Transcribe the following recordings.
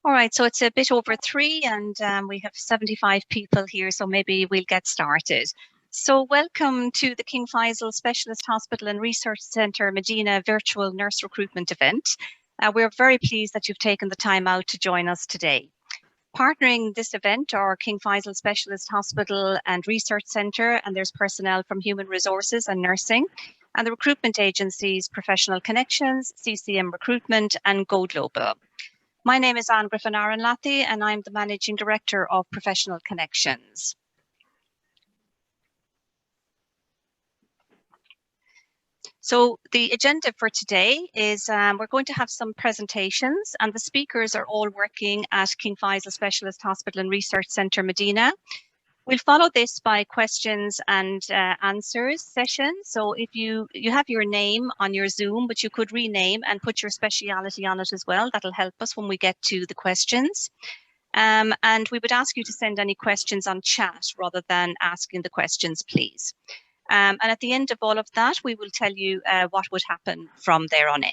All right, so it's a bit over 3 and we have 75 people here, so maybe we'll get started. So welcome to the King Faisal Specialist Hospital and Research Centre Medina virtual nurse recruitment event. We're very pleased that you've taken the time out to join us today. Partnering this event are King Faisal Specialist Hospital and Research Centre, and there's personnel from Human Resources and Nursing, and the recruitment agencies Professional Connections, CCM Recruitment and Go Global. My name is Anne Griffin-Aronlathy and I'm the Managing Director of Professional Connections. So the agenda for today is we're going to have some presentations, and the speakers are all working at King Faisal Specialist Hospital and Research Centre Medina. We'll follow this by questions and answers session. So if you have your name on your Zoom, but you could rename and put your speciality on it as well. That'll help us when we get to the questions. And we would ask you to send any questions on chat rather than asking the questions, please. And at the end of all of that, we will tell you what would happen from there on in.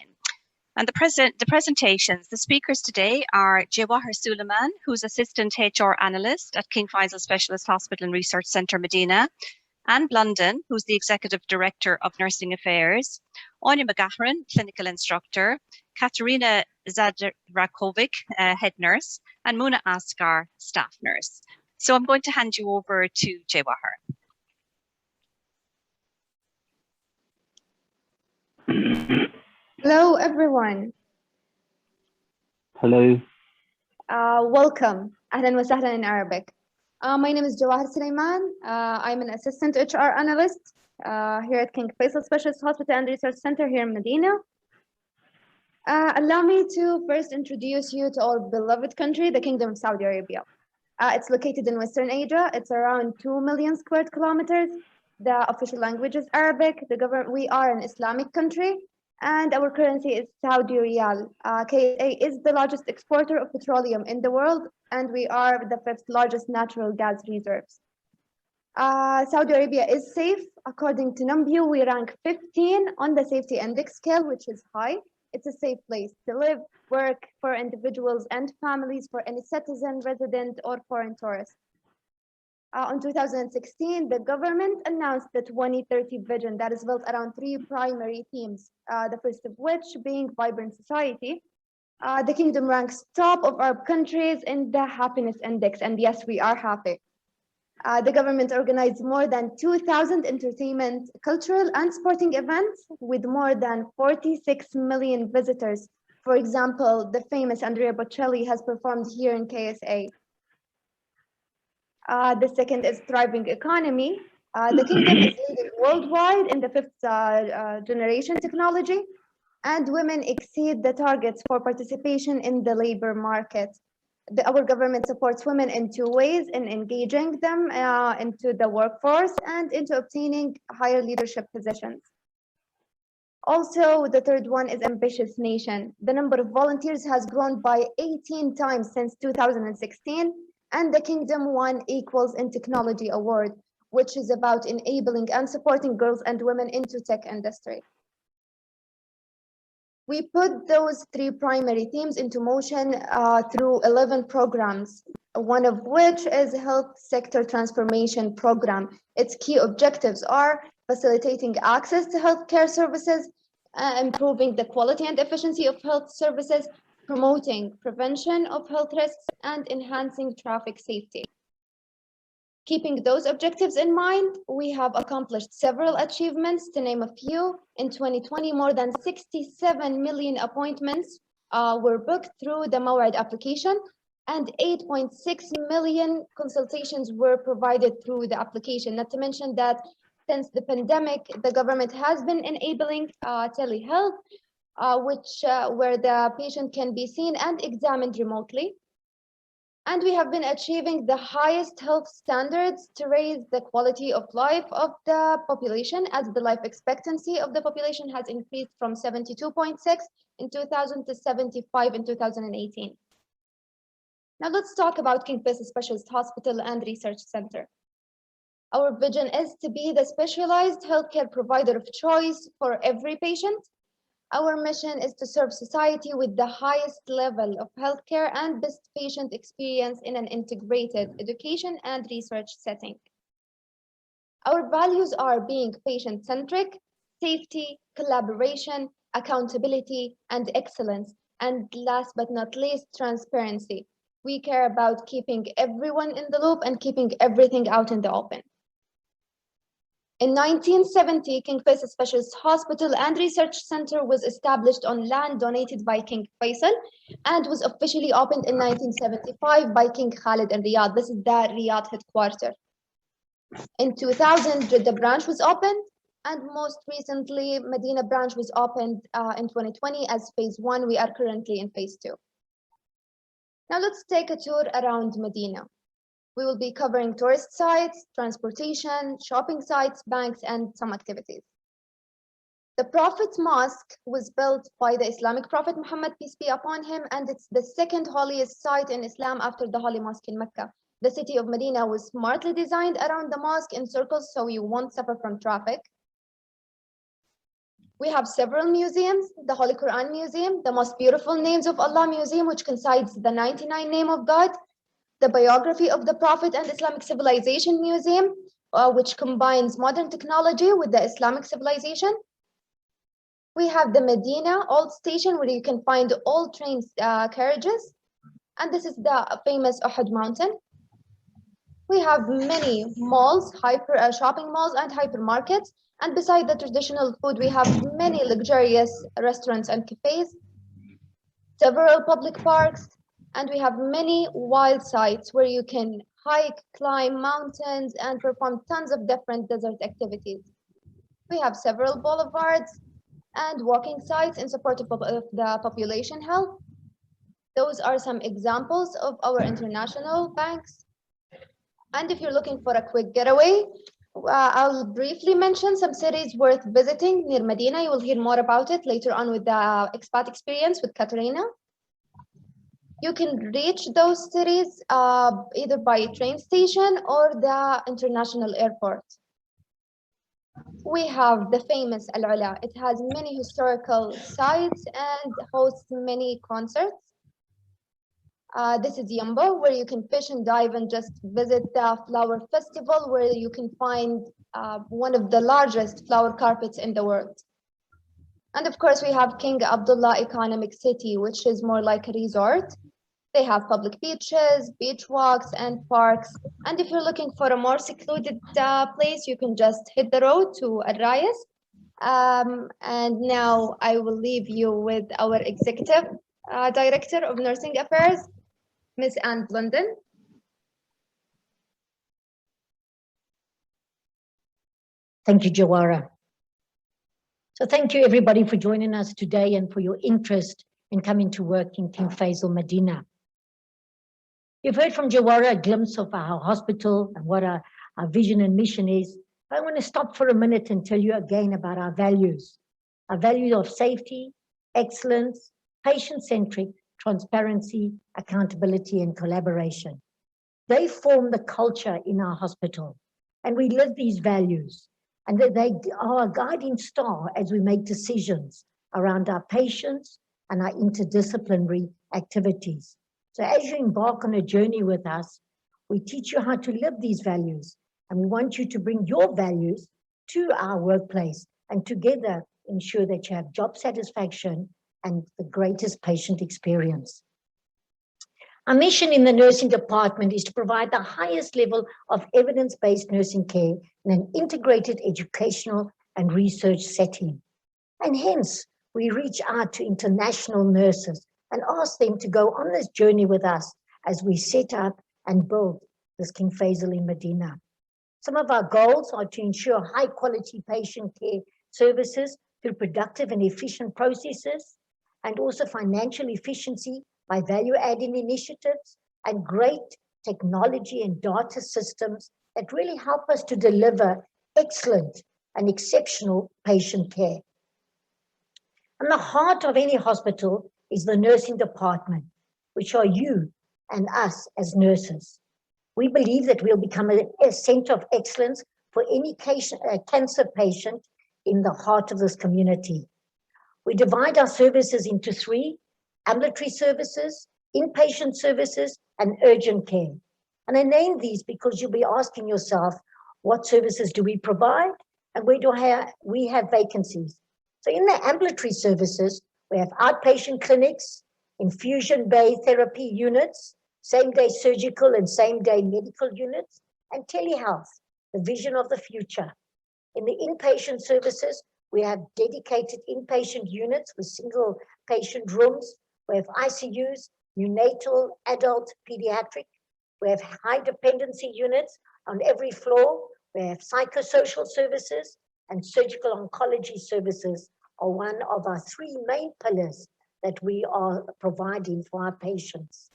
And the presentations, the speakers today are Jawahar Suleiman, who's Assistant HR Analyst at King Faisal Specialist Hospital and Research Centre Medina, Anne Blunden, who's the Executive Director of Nursing Affairs, Anya McGahran, Clinical Instructor, Katerina Zadrakovic, Head Nurse, and Muna Askar, Staff Nurse. So I'm going to hand you over to Jawahar. Hello, everyone. Hello. Welcome. Ahlan wa sahlan in Arabic. My name is Jawahar Suleiman. I'm an Assistant HR Analyst here at King Faisal Specialist Hospital and Research Center here in Medina. Allow me to first introduce you to our beloved country, the Kingdom of Saudi Arabia. It's located in Western Asia. It's around 2 million square kilometers. The official language is Arabic. We are an Islamic country. And our currency is Saudi Riyal. KSA is the largest exporter of petroleum in the world, and we are the 5th largest natural gas reserves. Saudi Arabia is safe. According to Numbeo, we rank 15 on the safety index scale, which is high. It's a safe place to live, work for individuals and families, for any citizen, resident, or foreign tourist. In 2016, the government announced the 2030 vision that is built around 3 primary themes, the first of which being vibrant society. The kingdom ranks top of Arab countries in the happiness index, and yes, we are happy. The government organized more than 2,000 entertainment, cultural, and sporting events with more than 46 million visitors. For example, the famous Andrea Bocelli has performed here in KSA. The second is thriving economy. The kingdom is leading worldwide in the 5th generation technology, and women exceed the targets for participation in the labor market. Our government supports women in 2 ways: in engaging them into the workforce and into obtaining higher leadership positions. Also, the third one is ambitious nation. The number of volunteers has grown by 18 times since 2016. And the Kingdom won Equals in Technology Award, which is about enabling and supporting girls and women into tech industry. We put those 3 primary themes into motion through 11 programs, one of which is Health Sector Transformation Program. Its key objectives are facilitating access to healthcare services, improving the quality and efficiency of health services, promoting prevention of health risks, and enhancing traffic safety. Keeping those objectives in mind, we have accomplished several achievements. To name a few, in 2020, more than 67 million appointments were booked through the Mawad application, and 8.6 million consultations were provided through the application. Not to mention that since the pandemic, the government has been enabling telehealth, where the patient can be seen and examined remotely. And we have been achieving the highest health standards to raise the quality of life of the population, as the life expectancy of the population has increased from 72.6 in 2000 to 75 in 2018. Now let's talk about King Faisal Specialist Hospital and Research Center. Our vision is to be the specialized healthcare provider of choice for every patient. Our mission is to serve society with the highest level of healthcare and best patient experience in an integrated education and research setting. Our values are being patient-centric, safety, collaboration, accountability, and excellence, and last but not least, transparency. We care about keeping everyone in the loop and keeping everything out in the open. In 1970, King Faisal Specialist Hospital and Research Center was established on land donated by King Faisal and was officially opened in 1975 by King Khalid in Riyadh. This is the Riyadh headquarters. In 2000, the branch was opened, and most recently, Medina branch was opened in 2020 as phase 1. We are currently in phase 2. Now let's take a tour around Medina. We will be covering tourist sites, transportation, shopping sites, banks, and some activities. The Prophet Mosque was built by the Islamic Prophet Muhammad, peace be upon him, and it's the second holiest site in Islam after the Holy Mosque in Mecca. The city of Medina was smartly designed around the mosque in circles so you won't suffer from traffic. We have several museums, the Holy Quran Museum, the Most Beautiful Names of Allah Museum, which concises the 99 name of God, the Biography of the Prophet and Islamic Civilization Museum, which combines modern technology with the Islamic civilization. We have the Medina Old Station, where you can find all train carriages. And this is the famous Uhud Mountain. We have many malls, shopping malls and hypermarkets. And beside the traditional food, we have many luxurious restaurants and cafes, several public parks, and we have many wild sites where you can hike, climb mountains, and perform tons of different desert activities. We have several boulevards and walking sites in support of the population health. Those are some examples of our international banks. And if you're looking for a quick getaway, I'll briefly mention some cities worth visiting near Medina. You will hear more about it later on with the expat experience with Katarina. You can reach those cities either by train station or the international airport. We have the famous Al Ula. It has many historical sites and hosts many concerts. This is Yambo, where you can fish and dive and just visit the flower festival, where you can find one of the largest flower carpets in the world. And of course, we have King Abdullah Economic City, which is more like a resort. They have public beaches, beach walks, and parks. And if you're looking for a more secluded place, you can just hit the road to Al Rayas. And now I will leave you with our Executive Director of Nursing Affairs, Ms. Anne Blunden. Thank you, Jawara. So thank you everybody for joining us today and for your interest in coming to work in King Faisal, Medina. You've heard from Jawara a glimpse of our hospital and what our vision and mission is. I want to stop for a minute and tell you again about our values. Our values of safety, excellence, patient-centric, transparency, accountability, and collaboration. They form the culture in our hospital, and we live these values, and they are a guiding star as we make decisions around our patients and our interdisciplinary activities. So as you embark on a journey with us, we teach you how to live these values, and we want you to bring your values to our workplace and together ensure that you have job satisfaction and the greatest patient experience. Our mission in the nursing department is to provide the highest level of evidence-based nursing care in an integrated educational and research setting. And hence, we reach out to international nurses and ask them to go on this journey with us as we set up and build this King Faisal in Medina. Some of our goals are to ensure high quality patient care services through productive and efficient processes, and also financial efficiency by value-adding initiatives and great technology and data systems that really help us to deliver excellent and exceptional patient care. And the heart of any hospital is the nursing department, which are you and us as nurses. We believe that we'll become a center of excellence for any cancer patient in the heart of this community. We divide our services into three: ambulatory services, inpatient services, and urgent care. And I name these because you'll be asking yourself, what services do we provide and where do we have vacancies? So in the ambulatory services, we have outpatient clinics, infusion bay therapy units, same-day surgical and same-day medical units, and telehealth, the vision of the future. In the inpatient services, we have dedicated inpatient units with single patient rooms. We have ICUs, neonatal, adult, pediatric. We have high dependency units on every floor. We have psychosocial services, and surgical oncology services are one of our three main pillars that we are providing for our patients.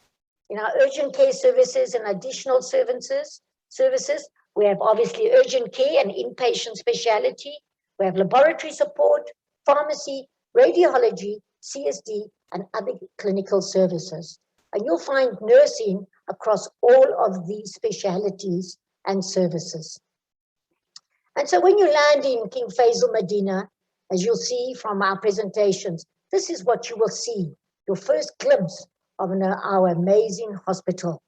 In our urgent care services and additional services, we have obviously urgent care and inpatient specialty. We have laboratory support, pharmacy, radiology, CSD, and other clinical services. And you'll find nursing across all of these specialities and services. And so when you land in King Faisal, Medina, as you'll see from our presentations, this is what you will see, your first glimpse of our amazing hospital.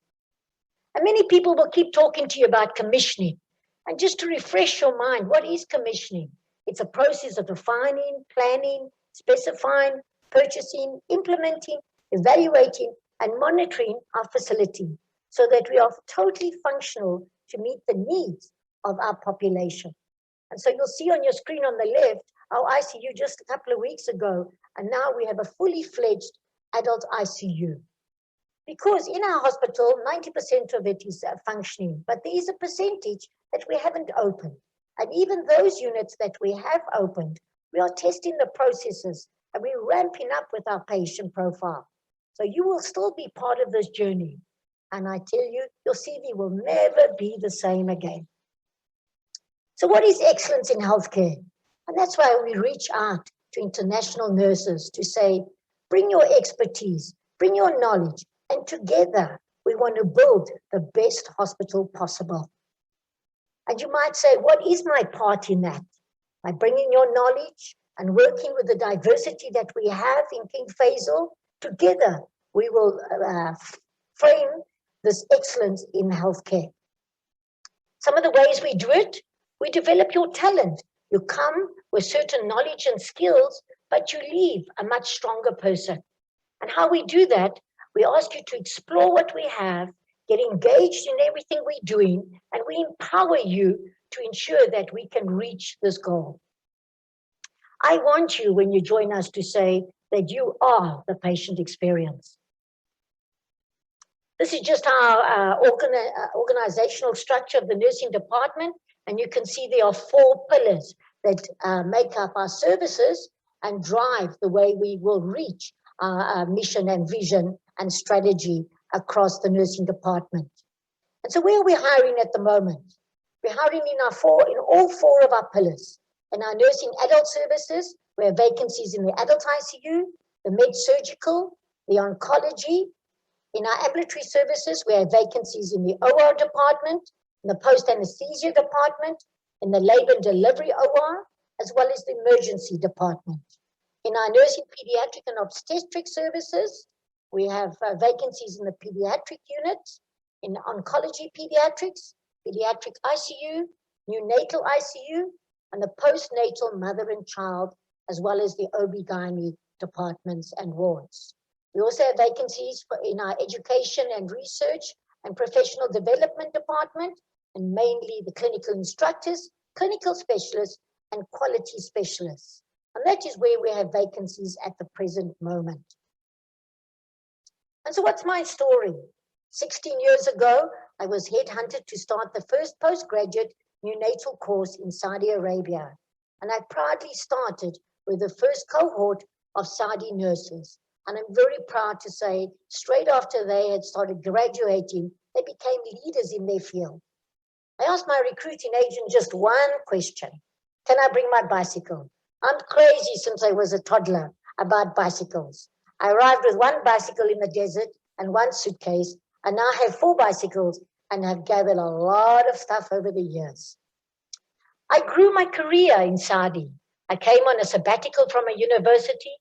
And many people will keep talking to you about commissioning. And just to refresh your mind, what is commissioning? It's a process of defining, planning, specifying, purchasing, implementing, evaluating, and monitoring our facility so that we are totally functional to meet the needs of our population. And so you'll see on your screen on the left, our ICU just a couple of weeks ago, and now we have a fully fledged adult ICU. Because in our hospital, 90% of it is functioning, but there is a percentage that we haven't opened. And even those units that we have opened, we are testing the processes and we're ramping up with our patient profile. So you will still be part of this journey. And I tell you, your CV will never be the same again. So what is excellence in healthcare? And that's why we reach out to international nurses to say, bring your expertise, bring your knowledge, and together we want to build the best hospital possible. And you might say, what is my part in that? By bringing your knowledge and working with the diversity that we have in King Faisal, together we will frame this excellence in healthcare. Some of the ways we do it, we develop your talent. You come with certain knowledge and skills, but you leave a much stronger person. And how we do that, we ask you to explore what we have, get engaged in everything we're doing, and we empower you to ensure that we can reach this goal. I want you, when you join us, to say that you are the patient experience. This is just our organizational structure of the nursing department, and you can see there are 4 pillars that make up our services and drive the way we will reach our mission and vision and strategy across the nursing department. And so where are we hiring at the moment? We're hiring in all 4 of our pillars. In our nursing adult services, we have vacancies in the adult ICU, the med surgical, the oncology. In our ambulatory services, we have vacancies in the OR department, in the post-anesthesia department, in the labor and delivery OR, as well as the emergency department. In our nursing pediatric and obstetric services, we have vacancies in the pediatric units, in oncology pediatrics, pediatric ICU, neonatal ICU, and the postnatal mother and child, as well as the OB/GYN departments and wards. We also have vacancies in our education and research and professional development department, and mainly the clinical instructors, clinical specialists, and quality specialists. And that is where we have vacancies at the present moment. And so what's my story? 16 years ago, I was headhunted to start the first postgraduate neonatal course in Saudi Arabia. And I proudly started with the first cohort of Saudi nurses. And I'm very proud to say, straight after they had started graduating, they became leaders in their field. I asked my recruiting agent just one question. Can I bring my bicycle? I'm crazy since I was a toddler about bicycles. I arrived with 1 bicycle in the desert and 1 suitcase, and now I have 4 bicycles and have gathered a lot of stuff over the years. I grew my career in Saudi. I came on a sabbatical from a university.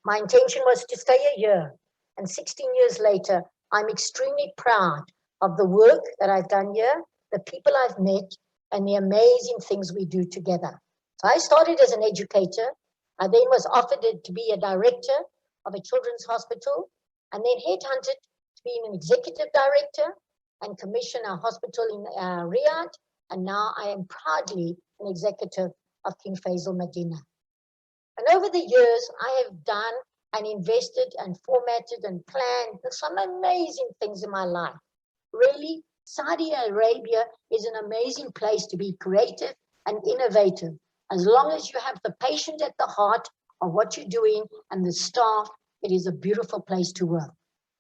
My intention was to stay a year. And 16 years later, I'm extremely proud of the work that I've done here, the people I've met, and the amazing things we do together. So I started as an educator. I then was offered to be a director of a children's hospital, and then headhunted to be an executive director and commission a hospital in Riyadh. And now I am proudly an executive of King Faisal Medina. And over the years, I have done and invested and formatted and planned some amazing things in my life. Really, Saudi Arabia is an amazing place to be creative and innovative. As long as you have the patient at the heart of what you're doing and the staff, it is a beautiful place to work.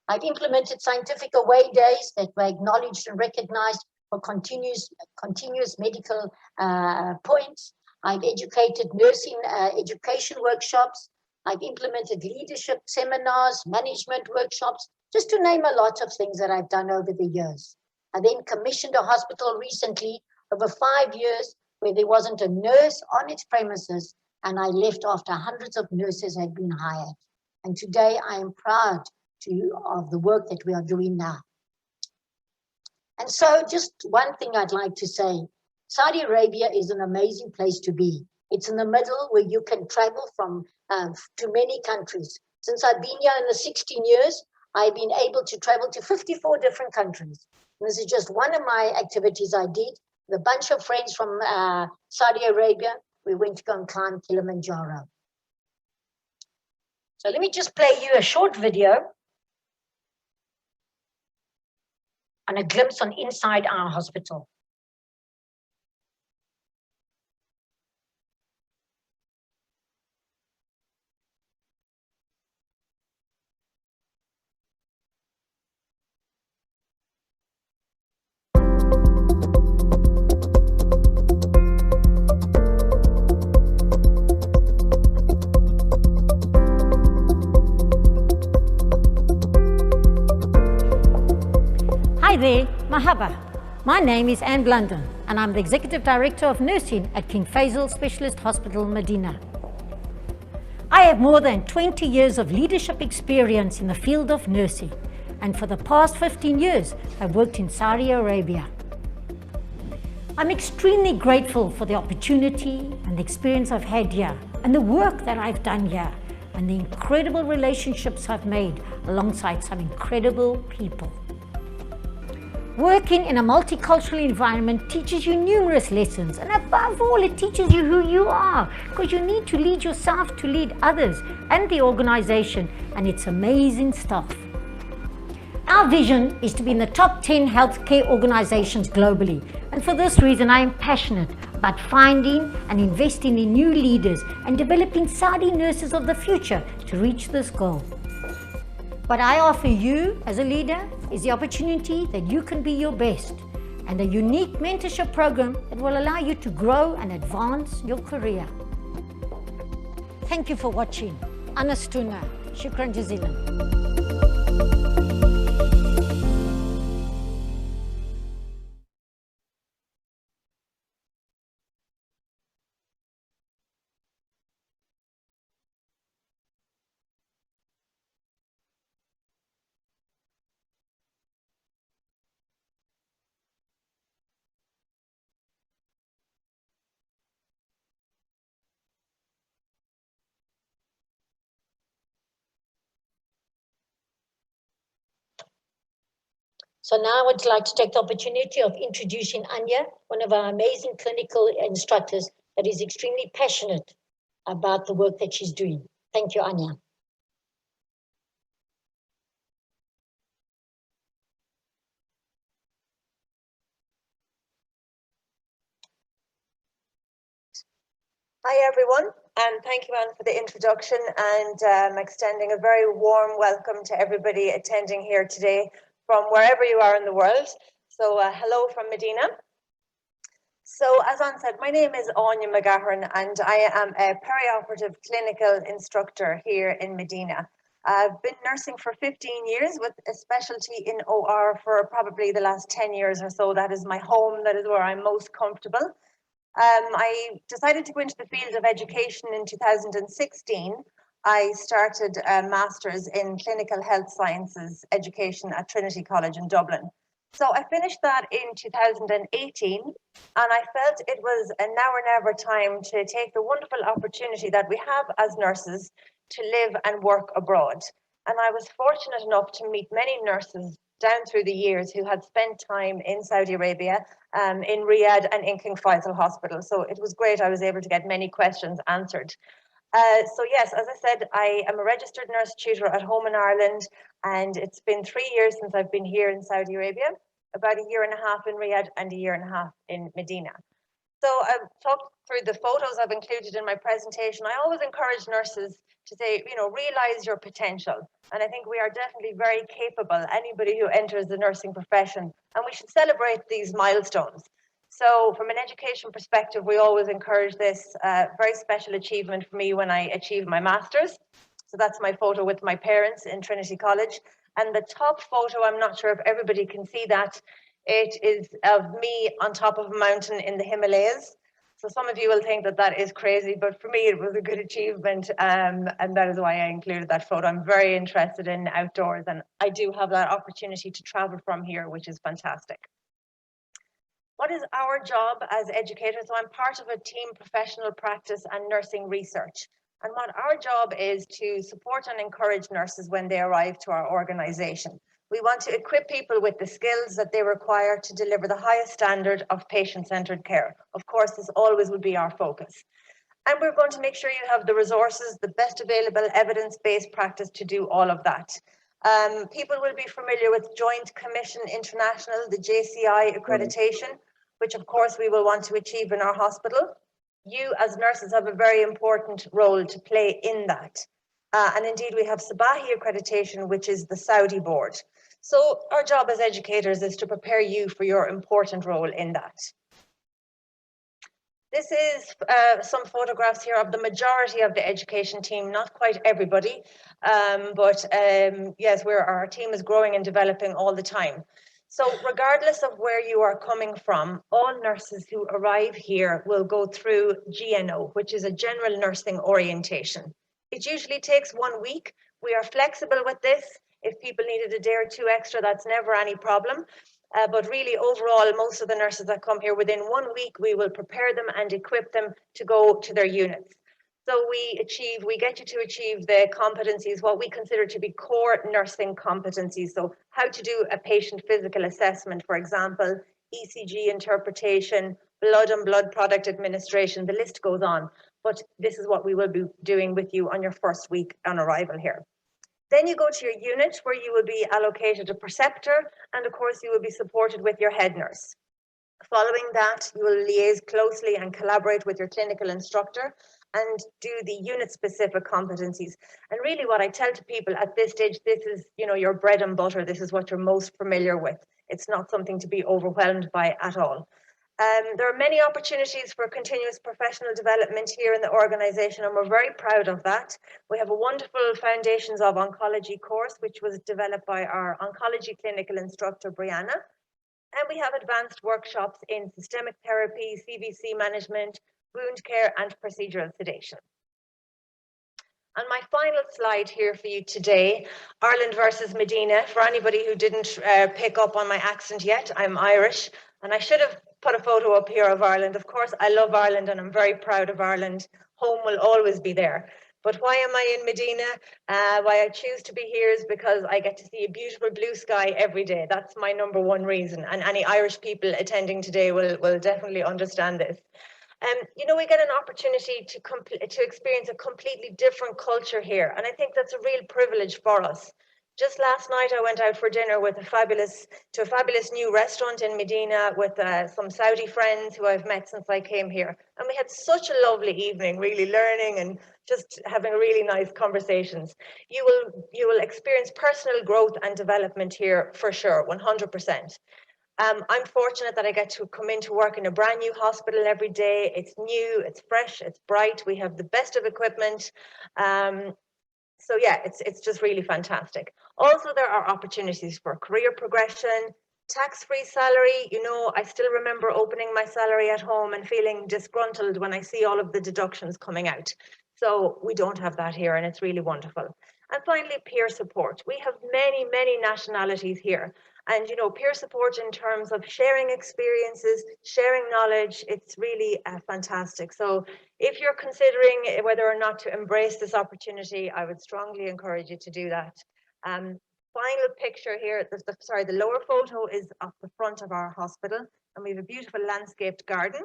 I've implemented scientific away days that were acknowledged and recognized for continuous medical points. I've educated nursing education workshops. I've implemented leadership seminars, management workshops, just to name a lot of things that I've done over the years. I then commissioned a hospital recently over 5 years where there wasn't a nurse on its premises, and I left after hundreds of nurses had been hired. And today I am proud of the work that we are doing now. And so just one thing I'd like to say, Saudi Arabia is an amazing place to be. It's in the middle where you can travel from to many countries. Since I've been here in the 16 years, I've been able to travel to 54 different countries. And this is just one of my activities I did. With a bunch of friends from Saudi Arabia, we went to go and climb Kilimanjaro. So let me just play you a short video and a glimpse on inside our hospital. Hi there, Mahaba. My name is Anne Blunden and I'm the Executive Director of Nursing at King Faisal Specialist Hospital, Medina. I have more than 20 years of leadership experience in the field of nursing, and for the past 15 years, I've worked in Saudi Arabia. I'm extremely grateful for the opportunity and the experience I've had here, and the work that I've done here, and the incredible relationships I've made alongside some incredible people. Working in a multicultural environment teaches you numerous lessons, and above all, it teaches you who you are, because you need to lead yourself to lead others and the organization and its amazing staff. Our vision is to be in the top 10 healthcare organizations globally, and for this reason I am passionate about finding and investing in new leaders and developing Saudi nurses of the future to reach this goal. What I offer you as a leader is the opportunity that you can be your best, and a unique mentorship program that will allow you to grow and advance your career. Thank you for watching. Anastuna. Shukran jazilan. So now I would like to take the opportunity of introducing Anya, one of our amazing clinical instructors that is extremely passionate about the work that she's doing. Thank you, Anya. Hi everyone, and thank you, Anne, for the introduction, and I'm extending a very warm welcome to everybody attending here today from wherever you are in the world. So hello from Medina. So as Anne said, my name is Anya McGahern and I am a perioperative clinical instructor here in Medina. I've been nursing for 15 years with a specialty in OR for probably the last 10 years or so. That is my home, that is where I'm most comfortable. I decided to go into the field of education in 2016. I started a master's in clinical health sciences education at Trinity College in Dublin. So I finished that in 2018, and I felt it was a now or never time to take the wonderful opportunity that we have as nurses to live and work abroad. And I was fortunate enough to meet many nurses down through the years who had spent time in Saudi Arabia, in Riyadh and in King Faisal Hospital. So it was great. I was able to get many questions answered. So yes, as I said, I am a registered nurse tutor at home in Ireland, and it's been 3 years since I've been here in Saudi Arabia, about 1.5 years in Riyadh and 1.5 years in Medina. So I've talked through the photos I've included in my presentation. I always encourage nurses to say, you know, realize your potential. And I think we are definitely very capable, anybody who enters the nursing profession, and we should celebrate these milestones. So from an education perspective, we always encourage this. Very special achievement for me when I achieved my master's. So that's my photo with my parents in Trinity College. And the top photo, I'm not sure if everybody can see that, it is of me on top of a mountain in the Himalayas. So some of you will think that that is crazy, but for me it was a good achievement, and that is why I included that photo. I'm very interested in outdoors, and I do have that opportunity to travel from here, which is fantastic. What is our job as educators? So I'm part of a team professional practice and nursing research. And what our job is to support and encourage nurses when they arrive to our organisation. We want to equip people with the skills that they require to deliver the highest standard of patient-centred care. Of course, this always would be our focus. And we're going to make sure you have the resources, the best available evidence-based practice to do all of that. People will be familiar with Joint Commission International, the JCI accreditation, which of course we will want to achieve in our hospital. You as nurses have a very important role to play in that. And indeed we have Sabahi accreditation, which is the Saudi board. So our job as educators is to prepare you for your important role in that. This is some photographs here of the majority of the education team, not quite everybody, but yes, our team is growing and developing all the time. So regardless of where you are coming from, all nurses who arrive here will go through GNO, which is a general nursing orientation. It usually takes 1 week. We are flexible with this. If people needed a day or two extra, that's never any problem. But really, overall, most of the nurses that come here, within 1 week, we will prepare them and equip them to go to their units. So we get you to achieve the competencies, what we consider to be core nursing competencies. So how to do a patient physical assessment, for example, ECG interpretation, blood and blood product administration, the list goes on. But this is what we will be doing with you on your first week on arrival here. Then you go to your unit where you will be allocated a preceptor, and of course you will be supported with your head nurse. Following that, you will liaise closely and collaborate with your clinical instructor and do the unit specific competencies. And really what I tell to people at this stage, this is, you know, your bread and butter. This is what you're most familiar with. It's not something to be overwhelmed by at all. There are many opportunities for continuous professional development here in the organisation, and we're very proud of that. We have a wonderful Foundations of Oncology course, which was developed by our oncology clinical instructor, Brianna. And we have advanced workshops in systemic therapy, CVC management, wound care, and procedural sedation. And my final slide here for you today, Ireland versus Medina. For anybody who didn't pick up on my accent yet, I'm Irish, and I should have put a photo up here of Ireland. Of course, I love Ireland and I'm very proud of Ireland. Home will always be there. But why am I in Medina? Why I choose to be here is because I get to see a beautiful blue sky every day. That's my #1 reason. And any Irish people attending today will definitely understand this. You know, we get an opportunity to experience a completely different culture here. And I think that's a real privilege for us. Just last night, I went out for dinner with a fabulous new restaurant in Medina with some Saudi friends who I've met since I came here. And we had such a lovely evening, really learning and just having really nice conversations. You will experience personal growth and development here for sure, 100%. I'm fortunate that I get to come into work in a brand new hospital every day. It's new, it's fresh, it's bright. We have the best of equipment. So yeah, it's just really fantastic. Also, there are opportunities for career progression, tax-free salary, you know, I still remember opening my salary at home and feeling disgruntled when I see all of the deductions coming out. So we don't have that here, and it's really wonderful. And finally, peer support. We have many, many nationalities here. And, you know, peer support in terms of sharing experiences, sharing knowledge, it's really fantastic. So if you're considering whether or not to embrace this opportunity, I would strongly encourage you to do that. Final picture here, the lower photo is of the front of our hospital, and we have a beautiful landscaped garden.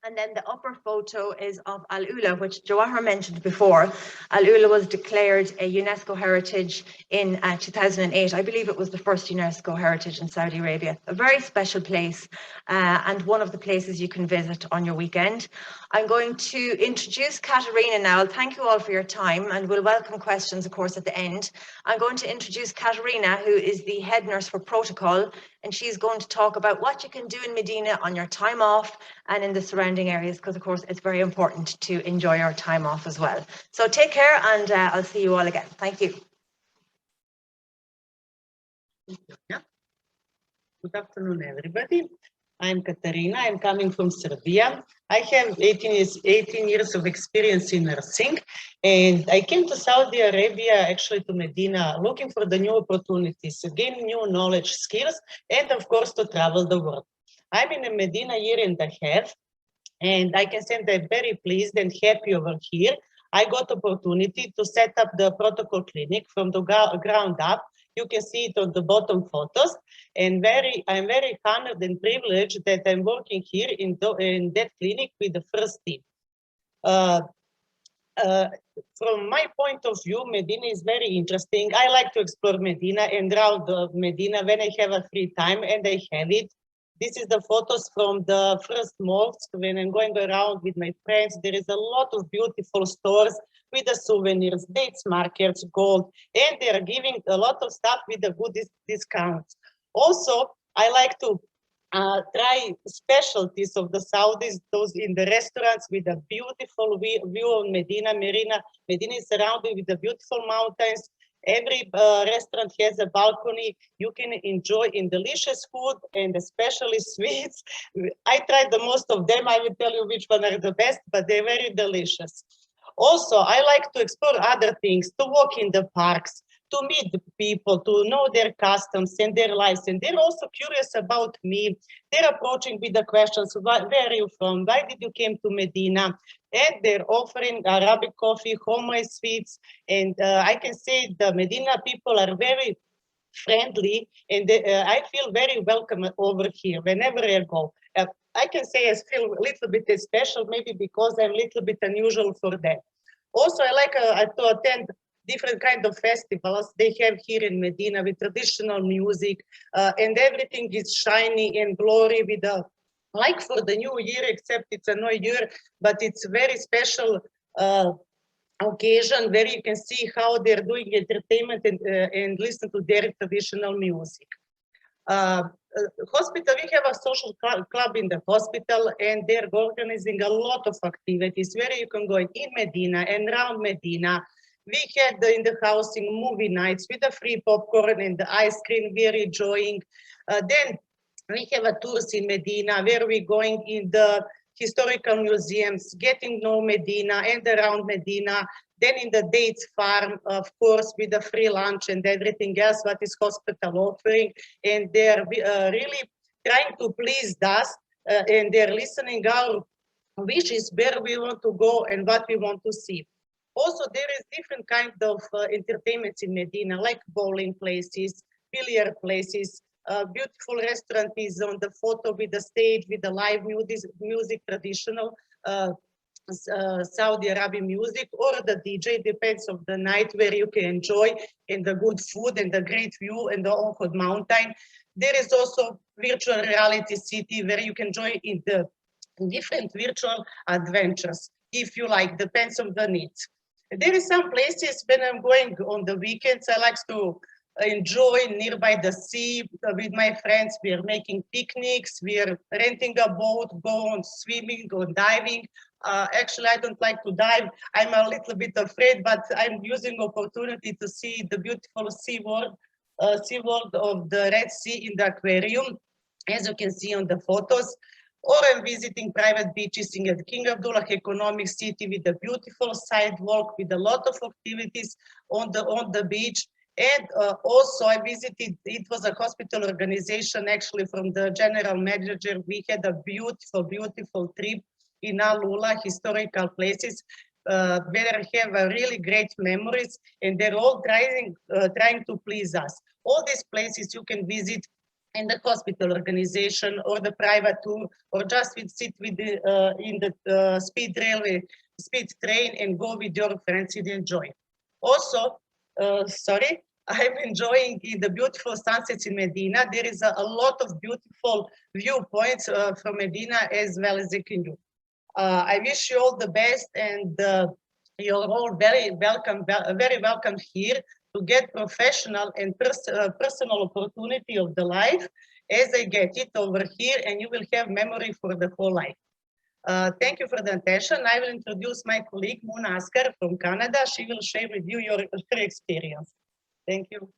And then the upper photo is of Al Ula, which Jawahar mentioned before. Al Ula was declared a UNESCO heritage in 2008. I believe it was the first UNESCO heritage in Saudi Arabia. A very special place, and one of the places you can visit on your weekend. I'm going to introduce Katerina now. Thank you all for your time, and we'll welcome questions, of course, at the end. I'm going to introduce Katerina, who is the head nurse for protocol, and she's going to talk about what you can do in Medina on your time off and in the surrounding areas, because of course it's very important to enjoy our time off as well. So take care, and I'll see you all again. Thank you. Yeah. Good afternoon, everybody. I'm Katarina. I'm coming from Serbia. I have 18 years of experience in nursing, and I came to Saudi Arabia, actually to Medina, looking for the new opportunities, to gain new knowledge, skills, and of course to travel the world. I'm in Medina a year and a half, and I can say that I'm very pleased and happy over here. I got opportunity to set up the protocol clinic from the ground up. You can see it on the bottom photos, and I'm very honored and privileged that I'm working here in that clinic with the first team. From my point of view, Medina is very interesting. I like to explore Medina and around Medina when I have a free time, and I have it. This is the photos from the first mosque when I'm going around with my friends. There is a lot of beautiful stores with the souvenirs, dates markers, gold, and they are giving a lot of stuff with the good discounts. Also, I like to try specialties of the Saudis, those in the restaurants with a beautiful view on Medina. Medina is surrounded with the beautiful mountains. Every restaurant has a balcony. You can enjoy in delicious food and especially sweets. I tried the most of them. I will tell you which one are the best, but they're very delicious. Also, I like to explore other things, to walk in the parks, to meet the people, to know their customs and their lives. And they're also curious about me. They're approaching with the questions, where are you from? Why did you came to Medina? And they're offering Arabic coffee, homemade sweets. And I can say the Medina people are very friendly, and I feel very welcome over here whenever I go. I can say I feel a little bit special, maybe because I'm a little bit unusual for them. Also, I like to attend different kind of festivals they have here in Medina with traditional music, and everything is shiny and glory with the, like for the new year, except it's a new year, but it's a very special occasion where you can see how they're doing entertainment and listen to their traditional music. Hospital, we have a social club in the hospital, and they're organizing a lot of activities where you can go in Medina and around Medina. We had in the housing movie nights with the free popcorn and the ice cream we're enjoying. Then we have a tours in Medina where we're going in the historical museums, getting to know Medina and around Medina. Then in the dates farm, of course, with the free lunch and everything else what is hospital offering. And they're really trying to please us, and they're listening our wishes, where we want to go and what we want to see. Also, there is different kind of entertainments in Medina, like bowling places, billiard places, beautiful restaurant is on the photo with the stage, with the live music, traditional Saudi Arabian music, or the DJ, depends of the night where you can enjoy, and the good food and the great view and the Ohud mountain. There is also virtual reality city where you can join in the different virtual adventures, if you like, depends on the needs. There is some places when I'm going on the weekends, I like to enjoy nearby the sea with my friends. We are making picnics, we are renting a boat, go on swimming, go diving. Actually, I don't like to dive. I'm a little bit afraid, but I'm using opportunity to see the beautiful sea world SeaWorld of the Red Sea in the aquarium, as you can see on the photos. Or I'm visiting private beaches in the King Abdullah Economic City with a beautiful sidewalk with a lot of activities on the beach. And also I visited, it was a hospital organization actually from the general manager. We had a beautiful, beautiful trip in Alula, historical places, where I have really great memories, and they're all trying to please us. All these places you can visit in the hospital organization or the private tour, or just sit with in the speed train and go with your friends and enjoy. Also, sorry, I'm enjoying the beautiful sunsets in Medina. There is a lot of beautiful viewpoints from Medina as well as you can do. I wish you all the best, and you're all very welcome here to get professional and personal opportunity of the life as I get it over here, and you will have memory for the whole life. Thank you for the attention. I will introduce my colleague Muna Askar from Canada. She will share with you her experience. Thank you.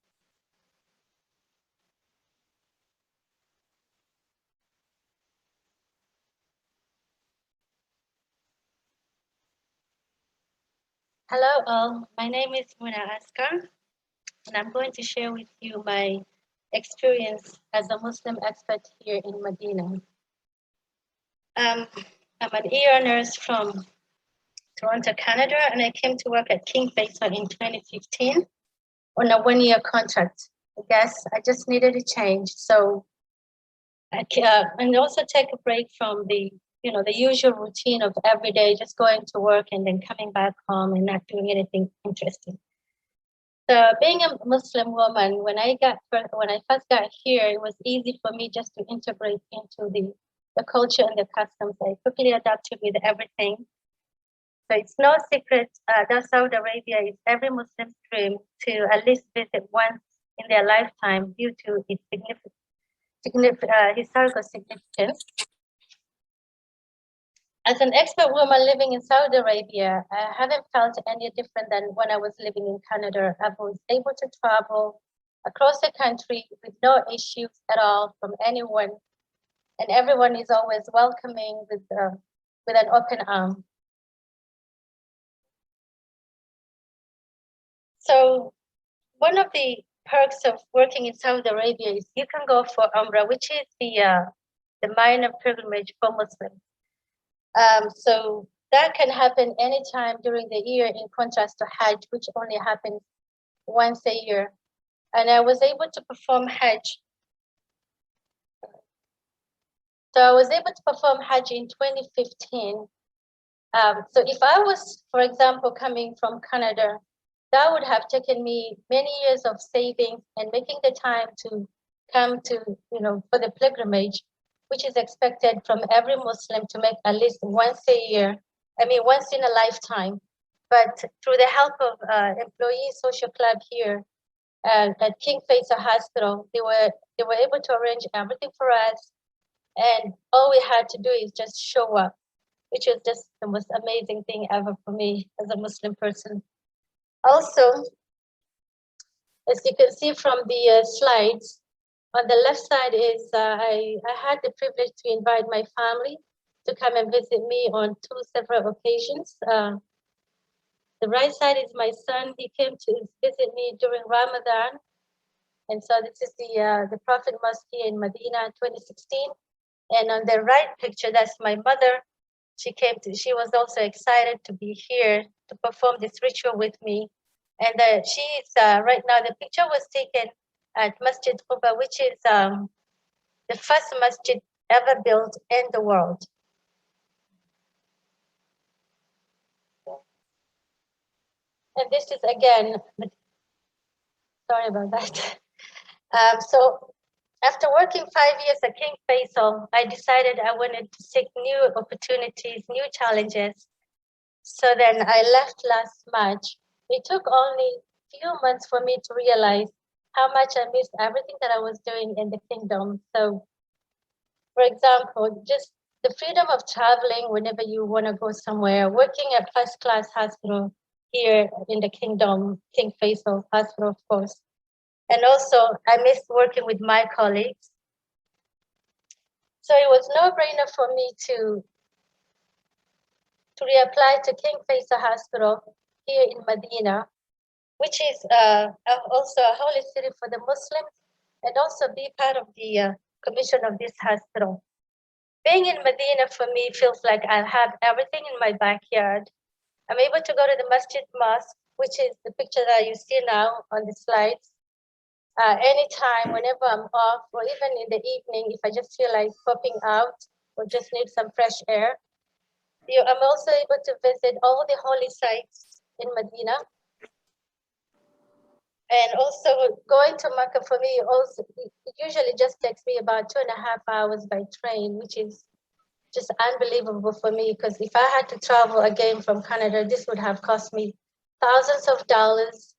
Hello all, my name is Muna Askar, and I'm going to share with you my experience as a Muslim expat here in Medina. I'm an ER nurse from Toronto, Canada, and I came to work at King Faisal in 2015 on a one-year contract. I guess I just needed a change, so and also take a break from the usual routine of every day, just going to work and then coming back home and not doing anything interesting. So being a Muslim woman, when I first got here, it was easy for me just to integrate into the culture and the customs. I quickly adapted with everything. So it's no secret that Saudi Arabia is every Muslim's dream to at least visit once in their lifetime due to its historical significance. As an expat woman living in Saudi Arabia, I haven't felt any different than when I was living in Canada. I was able to travel across the country with no issues at all from anyone, and everyone is always welcoming with an open arm. So one of the perks of working in Saudi Arabia is you can go for Umrah, which is the minor pilgrimage for Muslims. So that can happen anytime during the year, in contrast to Hajj, which only happens once a year. And I was able to perform Hajj. So I was able to perform Hajj in 2015. So if I was, for example, coming from Canada, that would have taken me many years of saving and making the time to come to, for the pilgrimage, which is expected from every Muslim to make at least once a year, once in a lifetime. But through the help of employee social club here at King Faisal Hospital, they were able to arrange everything for us. And all we had to do is just show up, which was just the most amazing thing ever for me as a Muslim person. Also, as you can see from the slides, on the left side is I had the privilege to invite my family to come and visit me on two separate occasions. The right side is my son. He came to visit me during Ramadan. And so this is the Prophet Mosque here in Medina 2016. And on the right picture, that's my mother. She was also excited to be here to perform this ritual with me. And she's right now, the picture was taken at Masjid Quba, which is the first masjid ever built in the world. And this is again, sorry about that. So after working 5 years at King Faisal, I decided I wanted to seek new opportunities, new challenges. So then I left last March. It took only a few months for me to realize how much I missed everything that I was doing in the kingdom. So, for example, just the freedom of traveling whenever you want to go somewhere, working at first-class hospital here in the kingdom, King Faisal Hospital, of course. And also, I miss working with my colleagues. So it was no-brainer for me to reapply to King Faisal Hospital here in Medina, which is also a holy city for the Muslims, and also be part of the commission of this hospital. Being in Medina for me feels like I have everything in my backyard. I'm able to go to the Masjid Mosque, which is the picture that you see now on the slides, anytime, whenever I'm off, or even in the evening, if I just feel like popping out or just need some fresh air. I'm also able to visit all the holy sites in Medina. And also going to Mecca for me, also it usually just takes me about 2.5 hours by train, which is just unbelievable for me, because if I had to travel again from Canada, this would have cost me thousands of dollars,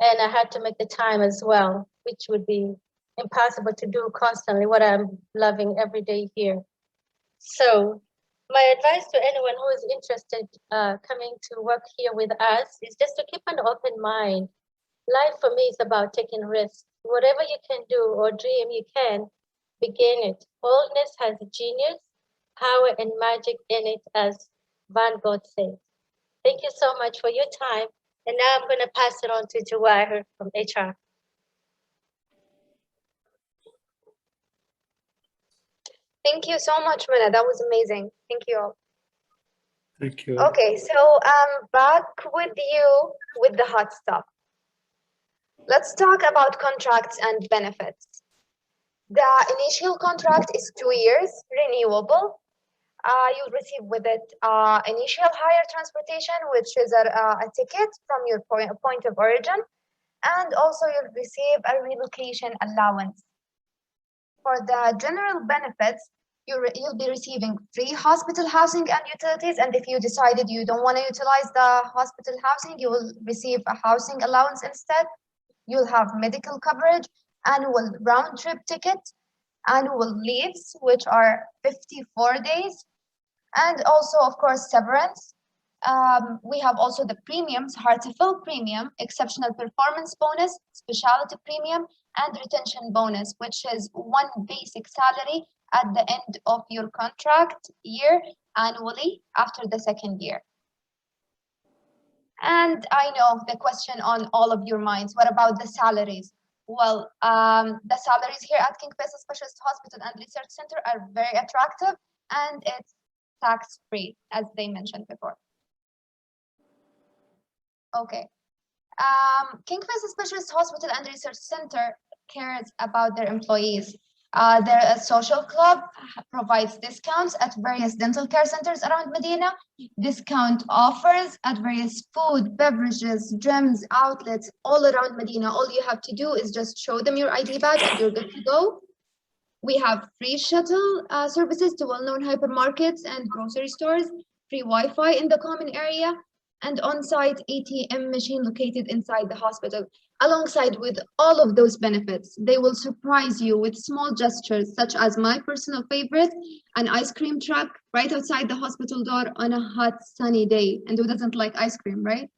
and I had to make the time as well, which would be impossible to do constantly, what I'm loving every day here. So my advice to anyone who is interested coming to work here with us is just to keep an open mind. Life for me is about taking risks. Whatever you can do or dream you can, begin it. Boldness has genius, power and magic in it, as Van Gogh said. Thank you so much for your time. And now I'm going to pass it on to Jawahir from HR. Thank you so much, Mina. That was amazing. Thank you all. Thank you. Okay, so I'm back with you with the hot stuff. Let's talk about contracts and benefits. The initial contract is 2 years, renewable. You'll receive with it initial hire transportation, which is a ticket from your point of origin, and also you'll receive a relocation allowance. For the general benefits, you'll be receiving free hospital housing and utilities, and if you decided you don't want to utilize the hospital housing, you will receive a housing allowance instead. You'll have medical coverage, annual round-trip ticket, annual leaves, which are 54 days, and also, of course, severance. We have also the premiums, hard-to-fill premium, exceptional performance bonus, specialty premium, and retention bonus, which is one basic salary at the end of your contract year annually after the second year. And I know the question on all of your minds, what about the salaries? Well, the salaries here at King Faisal Specialist Hospital and Research Center are very attractive, and it's tax-free, as they mentioned before. Okay. King Faisal Specialist Hospital and Research Center cares about their employees. Their social club provides discounts at various dental care centers around Medina, discount offers at various food, beverages, gyms, outlets all around Medina. All you have to do is just show them your ID badge and you're good to go. We have free shuttle services to well-known hypermarkets and grocery stores, free Wi-Fi in the common area, and on-site ATM machine located inside the hospital. Alongside with all of those benefits, they will surprise you with small gestures, such as my personal favorite, an ice cream truck right outside the hospital door on a hot, sunny day. And who doesn't like ice cream, right?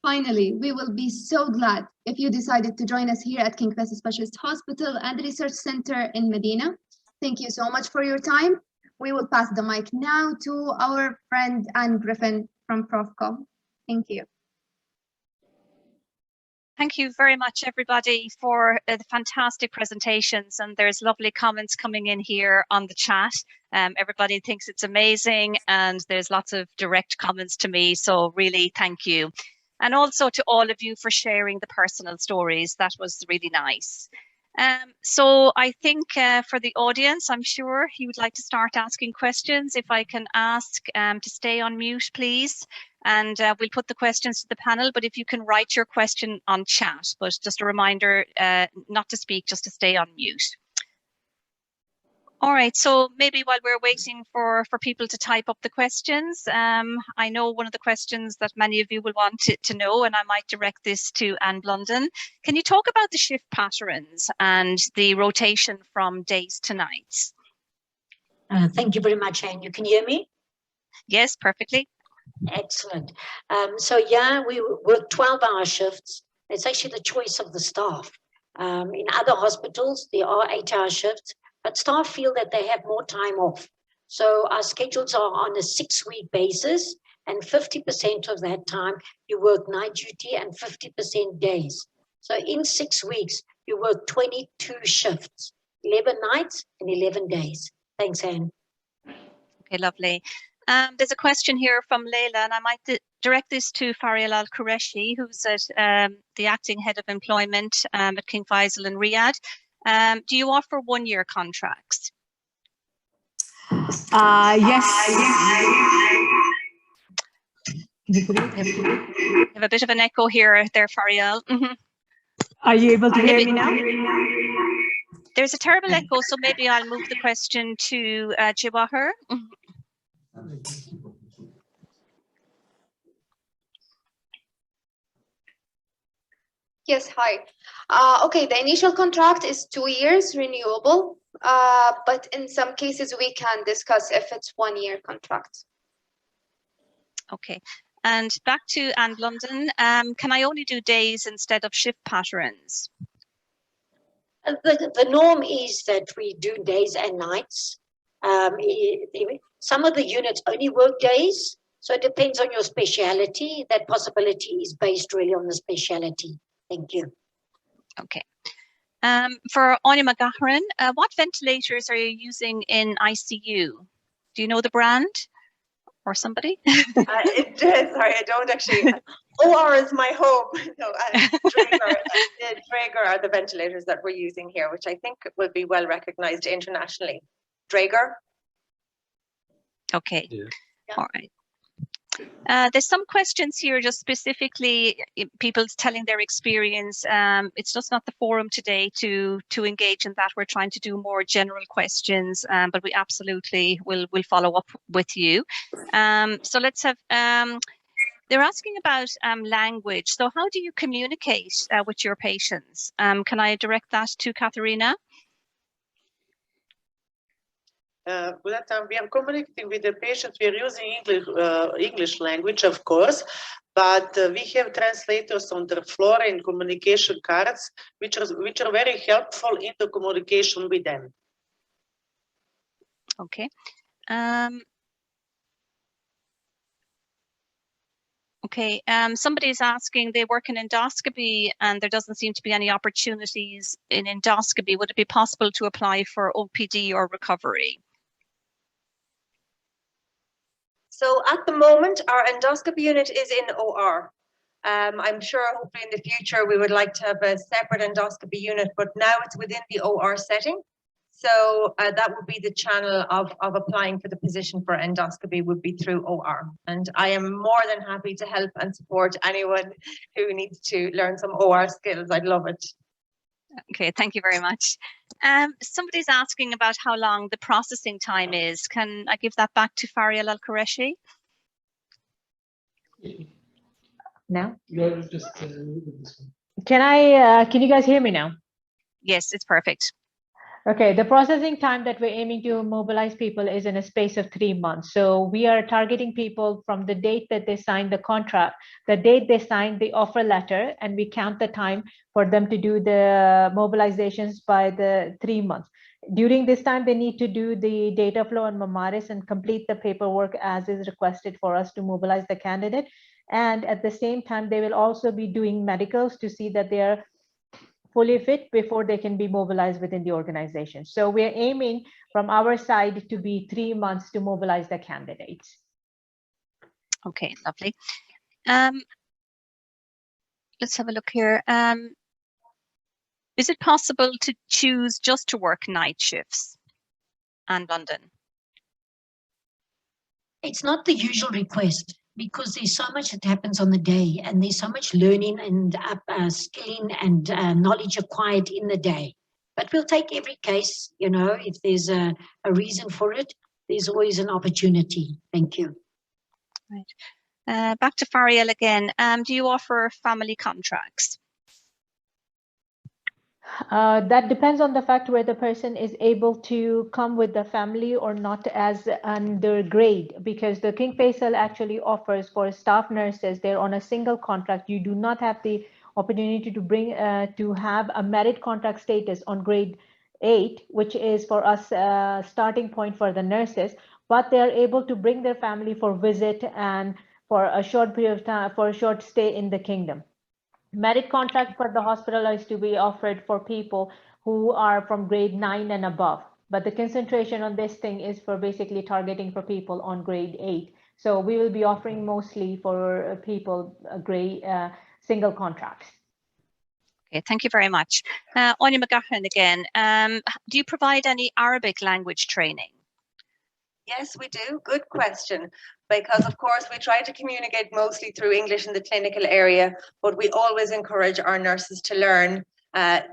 Finally, we will be so glad if you decided to join us here at King Faisal Specialist Hospital and Research Center in Medina. Thank you so much for your time. We will pass the mic now to our friend Anne Griffin from Profcom. Thank you. Thank you very much, everybody, for the fantastic presentations. And there's lovely comments coming in here on the chat. Everybody thinks it's amazing, and there's lots of direct comments to me. So really, thank you. And also to all of you for sharing the personal stories. That was really nice. So I think for the audience, I'm sure you would like to start asking questions. If I can ask to stay on mute, please. And we'll put the questions to the panel, but if you can write your question on chat, but just a reminder not to speak, just to stay on mute. All right, so maybe while we're waiting for people to type up the questions, I know one of the questions that many of you will want to know, and I might direct this to Anne Blunden. Can you talk about the shift patterns and the rotation from days to nights? Thank you very much, Anne. You can hear me? Yes, perfectly. Excellent. So yeah, we work 12-hour shifts. It's actually the choice of the staff. In other hospitals, there are 8-hour shifts, but staff feel that they have more time off. So our schedules are on a 6-week basis, and 50% of that time you work night duty and 50% days. So in 6 weeks, you work 22 shifts, 11 nights and 11 days. Thanks, Anne. Okay, lovely. There's a question here from Leila, and I might direct this to Faisal Al-Qureshi, who's at the acting head of employment at King Faisal in Riyadh. Do you offer 1-year contracts? Yes. You have a bit of an echo here, there, Faisal. Are you able to hear me now? There's a terrible echo, so maybe I'll move the question to Jawahar. Yes, hi. Okay, the initial contract is 2 years renewable, but in some cases we can discuss if it's 1-year contract. Okay, and back to Anne London. Can I only do days instead of shift patterns? The norm is that we do days and nights. Some of the units only work days, so it depends on your speciality. That possibility is based really on the speciality. Thank you. Okay. For Anya McGahran, what ventilators are you using in ICU? Do you know the brand or somebody? Sorry, I don't actually. OR is my home. No, Draeger are the ventilators that we're using here, which I think will be well recognized internationally. Draeger. Okay. Yeah. All right. There's some questions here just specifically people telling their experience. It's just not the forum today to engage in that. We're trying to do more general questions, but we absolutely will follow up with you. So let's have, they're asking about language. So how do you communicate with your patients? Can I direct that to Katharina? With that time, we are communicating with the patients. We are using English language, of course, but we have translators on the floor and communication cards, which are very helpful in the communication with them. Okay. Okay. Somebody is asking, they work in endoscopy and there doesn't seem to be any opportunities in endoscopy. Would it be possible to apply for OPD or recovery? So at the moment, our endoscopy unit is in OR. I'm sure hopefully in the future we would like to have a separate endoscopy unit, but now it's within the OR setting. So that would be the channel of applying for the position for endoscopy would be through OR. And I am more than happy to help and support anyone who needs to learn some OR skills. I'd love it. Okay, thank you very much. Somebody's asking about how long the processing time is. Can I give that back to Faisal Al-Qureshi? Now? No, just this one. Can you guys hear me now? Yes, it's perfect. Okay, the processing time that we're aiming to mobilize people is in a space of 3 months. So we are targeting people from the date that they sign the contract, the date they sign the offer letter, and we count the time for them to do the mobilizations by the 3 months. During this time, they need to do the data flow and Mamaris and complete the paperwork as is requested for us to mobilize the candidate. And at the same time, they will also be doing medicals to see that they are fully fit before they can be mobilized within the organization. So we're aiming from our side to be 3 months to mobilize the candidates. Okay, lovely. Let's have a look here. Is it possible to choose just to work night shifts and London? It's not the usual request, because there's so much that happens on the day and there's so much learning and skilling and knowledge acquired in the day. But we'll take every case, you know, if there's a reason for it, there's always an opportunity. Thank you. Right. Back to Faisal again. Do you offer family contracts? That depends on the fact where the person is able to come with the family or not as under grade, because the King Faisal actually offers for staff nurses, they're on a single contract. You do not have the opportunity to bring to have a merit contract status on grade 8, which is for us starting point for the nurses, but they are able to bring their family for visit and for a short period of time, for a short stay in the kingdom. Merit contract for the hospital is to be offered for people who are from grade 9 and above. But the concentration on this thing is for basically targeting for people on grade 8. So we will be offering mostly for people grade single contracts. Okay, thank you very much. Anya McGahan again. Do you provide any Arabic language training? Yes, we do. Good question. Because of course we try to communicate mostly through English in the clinical area, but we always encourage our nurses to learn,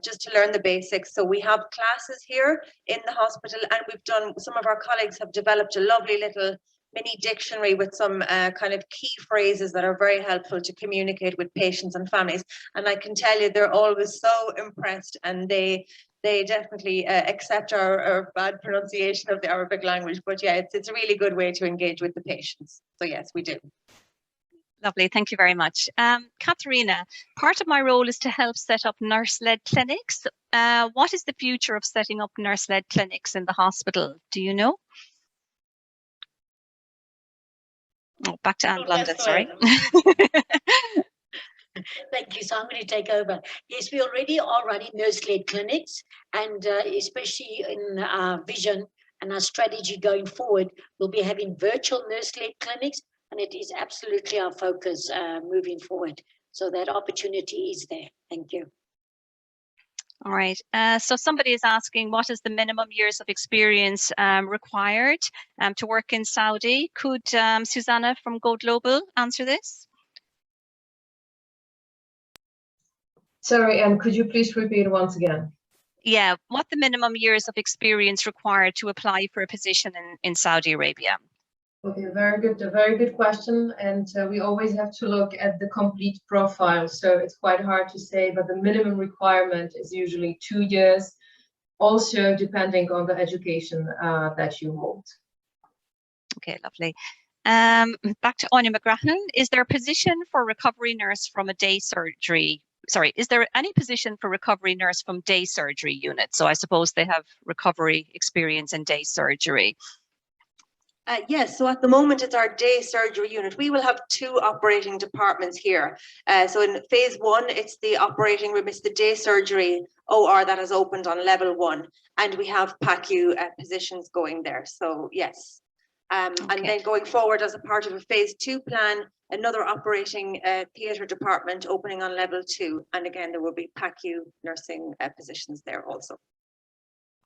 just to learn the basics. So we have classes here in the hospital, and we've done, some of our colleagues have developed a lovely little mini dictionary with some kind of key phrases that are very helpful to communicate with patients and families. And I can tell you, they're always so impressed, and they definitely accept our bad pronunciation of the Arabic language. But yeah, it's a really good way to engage with the patients. So yes, we do. Lovely, thank you very much. Katharina, part of my role is to help set up nurse-led clinics. What is the future of setting up nurse-led clinics in the hospital? Do you know? Oh, back to Anne Blunden, sorry. Thank you. So I'm going to take over. Yes, we already are running nurse-led clinics, and especially in our vision and our strategy going forward, we'll be having virtual nurse-led clinics, and it is absolutely our focus moving forward. So that opportunity is there. Thank you. All right. So somebody is asking, what is the minimum years of experience required to work in Saudi? Could Susanna from Go Global answer this? Sorry, Anne, could you please repeat once again? Yeah, what the minimum years of experience required to apply for a position in Saudi Arabia? Okay, a very good question. And we always have to look at the complete profile. So it's quite hard to say, but the minimum requirement is usually 2 years, also depending on the education that you hold. Okay, lovely. Back to Anya McGrahan. Is there a position for recovery nurse from a day surgery? Sorry, is there any position for recovery nurse from day surgery unit? So I suppose they have recovery experience in day surgery. Yes, so at the moment it's our day surgery unit. We will have 2 operating departments here. So in phase 1, it's the operating room, it's the day surgery OR that has opened on level 1, and we have PACU positions going there. So yes. Okay. And then going forward as a part of a phase 2 plan, another operating theatre department opening on level 2. And again, there will be PACU nursing positions there also.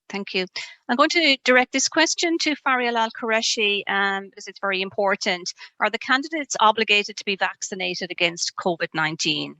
Thank you. I'm going to direct this question to Faisal Al-Qureshi because it's very important. Are the candidates obligated to be vaccinated against COVID-19?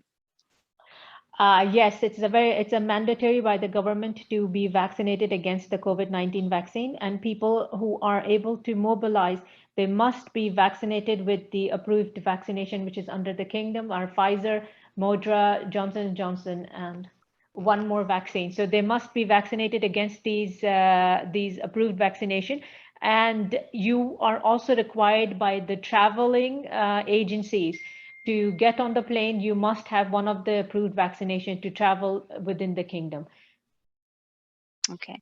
Yes, it's a mandatory by the government to be vaccinated against the COVID-19 vaccine, and people who are able to mobilize, they must be vaccinated with the approved vaccination, which is under the kingdom, are Pfizer, Moderna, Johnson & Johnson, and one more vaccine. So they must be vaccinated against these approved vaccination. And you are also required by the traveling agencies to get on the plane. You must have one of the approved vaccination to travel within the kingdom. Okay.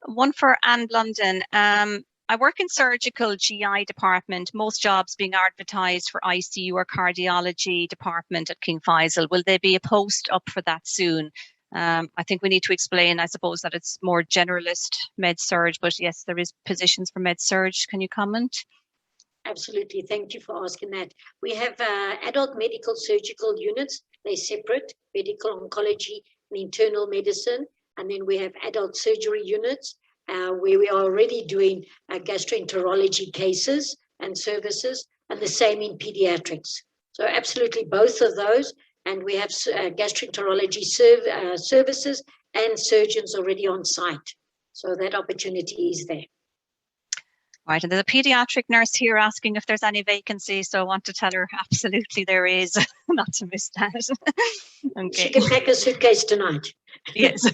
One for Anne Blunden. I work in surgical GI department, most jobs being advertised for ICU or cardiology department at King Faisal. Will there be a post up for that soon? I think we need to explain, I suppose, that it's more generalist med-surg, but yes, there is positions for med-surg. Can you comment? Absolutely. Thank you for asking that. We have adult medical surgical units. They're separate, medical oncology and internal medicine. And then we have adult surgery units where we are already doing gastroenterology cases and services, and the same in pediatrics. So absolutely both of those. And we have gastroenterology services and surgeons already on site. So that opportunity is there. Right, and there's a paediatric nurse here asking if there's any vacancy, so I want to tell her absolutely there is, not to miss that. Okay. She can pack a suitcase tonight. Yes.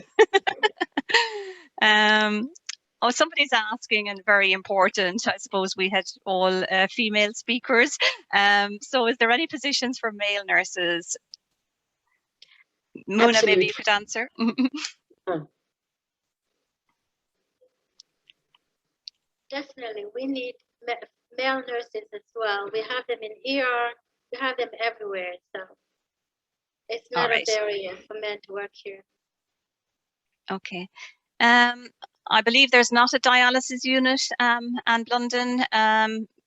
Oh, somebody's asking, and very important, I suppose we had all female speakers. So is there any positions for male nurses? Muna, maybe you could answer. Definitely, we need male nurses as well. We have them in ER, we have them everywhere. So it's not a barrier for men to work here. Okay. I believe there's not a dialysis unit in London.